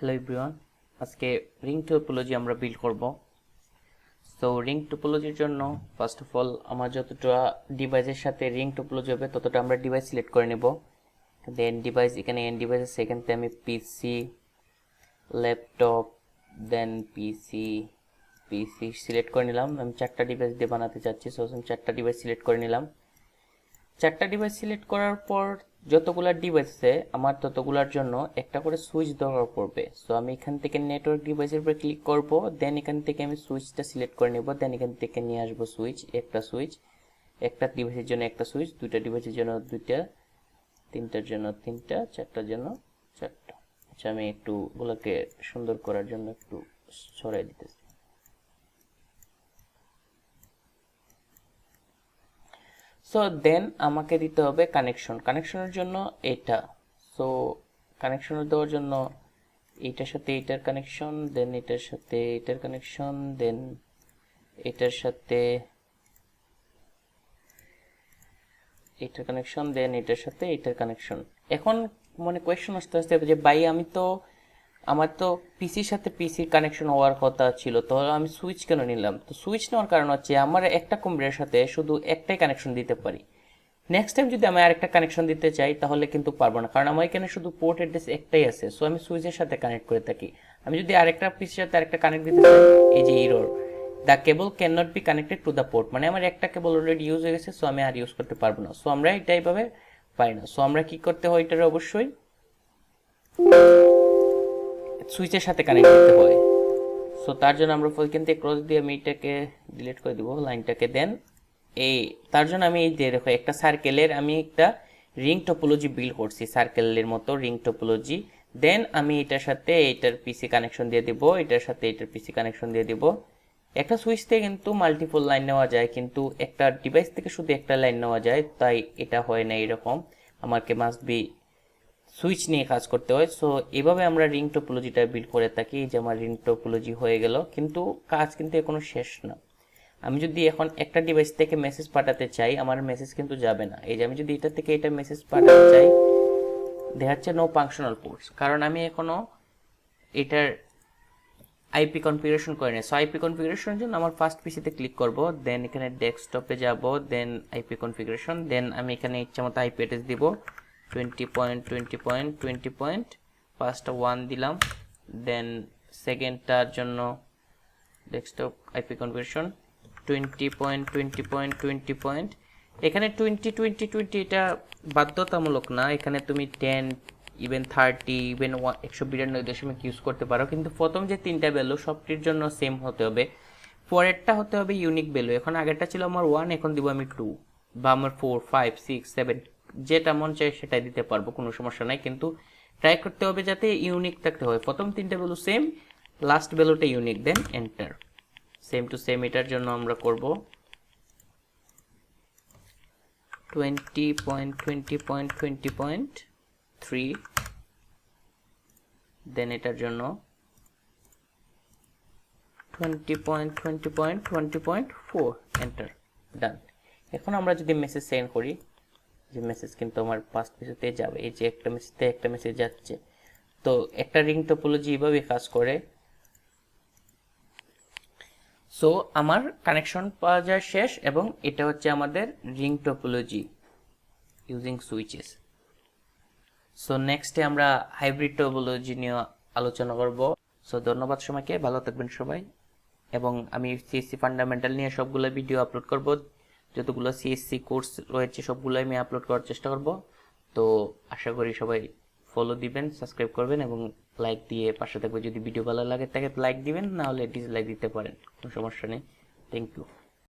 Hello everyone, আজকে ring topology আমরা build করব। সো রিং টোপোলজির জন্য ফার্স্ট অফ অল আমার যতটা ডিভাইসের সাথে রিং টোপোলজি হবে ততটা আমরা ডিভাইস সিলেক্ট করে নেব। দেন ডিভাইস, এখানে এন ডিভাইস আছে, এখান থেকে আমি পিসি, ল্যাপটপ, দেন পিসি সিলেক্ট করে নিলাম। আমি 4টা ডিভাইস দিয়ে বানাতে চাচ্ছি, সো আমি 4টা ডিভাইস সিলেক্ট করে নিলাম। 4টা ডিভাইস সিলেক্ট করার পর যতগুলা ডিভাইস আছে আমার ততগুলার জন্য একটা করে সুইচ দরকার পড়বে। সো আমি এখান থেকে নেটওয়ার্ক ডিভাইসের উপর ক্লিক করব, দেন এখান থেকে আমি সুইচটা সিলেক্ট করে নেব, দেন এখান থেকে নিয়ে আসবো সুইচ, একটা ডিভাইসের জন্য একটা সুইচ, দুইটা ডিভাইসের জন্য দুইটা, তিনটার জন্য তিনটা, চারটার জন্য চারটা। আচ্ছা, আমি একটু গুলোকে সুন্দর করার জন্য একটু সরাই দিতেছি। সো দেন আমাকে দিতে হবে কানেকশনের জন্য এটা। সো কানেকশন দেওয়ার জন্য এটার সাথে এটার কানেকশন, দেন এটার সাথে এটার কানেকশন, দেন এটার সাথে এটার কানেকশন, দেন এটার সাথে এটার কানেকশন। এখন মনে কোয়েশ্চন আসতে যে ভাই আমার তো পিসির সাথে পিসির কানেকশন হওয়ার কথা ছিল, তাহলে আমি সুইচ কেন নিলাম? তো সুইচ নেওয়ার কারণ হচ্ছে আমার একটা কম্পিউটারের সাথে শুধু একটাই কানেকশন দিতে পারি। নেক্সট টাইম যদি আমি আরেকটা কানেকশন দিতে চাই তাহলে কিন্তু পারবো না, কারণ আমার এখানে শুধু পোর্ট অ্যাড্রেস একটাই আছে। সো আমি সুইচের সাথে কানেক্ট করে থাকি। আমি যদি আরেকটা পিসির সাথে আরেকটা কানেক্ট দিতে চাই, এই যে error, the cable can not be connected to the port, মানে আমার একটা কেবল অলরেডি ইউজ হয়ে গেছে, সো আমি আর ইউজ করতে পারবো না। সো আমরা এটা এইভাবে পাই না। সো আমরা কি করতে হয়, এটার অবশ্যই সুইচের সাথে কানেক্ট দিতে হয়। সো তার জন্য আমরা এখান থেকে ক্রস দিয়ে আমি এটাকে ডিলিট করে দিব লাইনটাকে। দেন এই তার জন্য আমি এই যে দেখো একটা সার্কেলের আমি একটা রিং টপোলজি বিল্ড করছি, সার্কেলের মতো রিং টপোলজি। দেন আমি এটার সাথে এটার পিসি কানেকশন দিয়ে দিব, এটার সাথে এটার পিসি কানেকশন দিয়ে দিব। একটা সুইচ থেকে কিন্তু মাল্টিপল লাইন নেওয়া যায়, কিন্তু একটা ডিভাইস থেকে শুধু একটা লাইন নেওয়া যায়, তাই এটা হয় না এরকম। আমাকে মাস্ট বি সুইচ নিয়ে কাজ করতে হয়। সো এভাবে আমরা রিং টোপোলজিটা বিল্ড করে থাকি। যে আমার রিং টোপোলজি হয়ে গেল, কিন্তু কাজ কিন্তু এখনো শেষ না। আমি যদি এখন একটা ডিভাইস থেকে মেসেজ পাঠাতে চাই, আমার মেসেজ কিন্তু যাবে না। এই যে আমি যদি এটা থেকে এটা মেসেজ পাঠাতে চাই, দেখাচ্ছে নো ফাংশনাল পোর্টস, কারণ আমি এখনো এটার আইপি কনফিগারেশন করে নিই। সো আইপি কনফিগারেশনের জন্য আমার ফার্স্ট পিসিতে ক্লিক করব, দেন এখানে ডেস্কটপে যাব, দেন আইপি কনফিগারেশন, দেন আমি এখানে ইচ্ছা মতো আইপি অ্যাড্রেস দিব 20.20.20. ফার্স্টটা 1 দিলাম, দেন সেকেন্ডটার জন্য ডেস্কটপ আইপি কনফিগারেশন 20.20.20. এখানে 20 এটা বাধ্যতামূলক না, এখানে তুমি 10, ইভেন 30, ইভেন 192 ইউজ করতে পারো, কিন্তু প্রথম যে তিনটা ভ্যালু সবটির জন্য সেম হতে হবে। পরেরটা হতে হবে ইউনিক ভ্যালু। এখন আগেরটা ছিল আমার 1, এখন দিব আমি 2, বা আমার 4, 5, 6, 7, যেটা মন চায় সেটাই দিতে পারবো, কোনো সমস্যা নাই। কিন্তু ট্রাই করতে হবে যাতে ইউনিক থাকতে হয়, প্রথম তিনটা ভ্যালু সেম, লাস্ট ভ্যালুটা unique, then enter. Same to same এটার জন্য আমরা করব 20.20.20.3, দেন এটার জন্য 20.20.20.4, এন্টার, ডান। এখন আমরা যদি মেসেজ সেন্ড করি, যে মেসেজ কিন্তু আমার ফার্স্ট পিসিতে যাবে, এই যে একটা মেসেজ থেকে একটা মেসেজ যাচ্ছে। তো একটা রিং টোপোলজি এইভাবে কাজ করে। সো আমার কানেকশন পাওয়া যায় শেষ, এবং এটা হচ্ছে আমাদের ring topology using switches. So নেক্সটে আমরা হাইব্রিড টোপোলজি নিয়ে আলোচনা করব। সো ধন্যবাদ সবাইকে, ভালো থাকবেন সবাই। এবং আমি সিএসসি ফান্ডামেন্টাল নিয়ে সবগুলো ভিডিও আপলোড করব, যতগুলো সিএসসি কোর্স রয়েছে সবগুলো আমি আপলোড করার চেষ্টা করব। তো আশা করি সবাই ফলো দিবেন, সাবস্ক্রাইব করবেন এবং লাইক দিয়ে পাশে থাকবে। যদি ভিডিও ভালো লাগে তাকে লাইক দিবেন, না হলে ডিসলাইক দিতে পারেন, কোনো সমস্যা নেই। Thank you.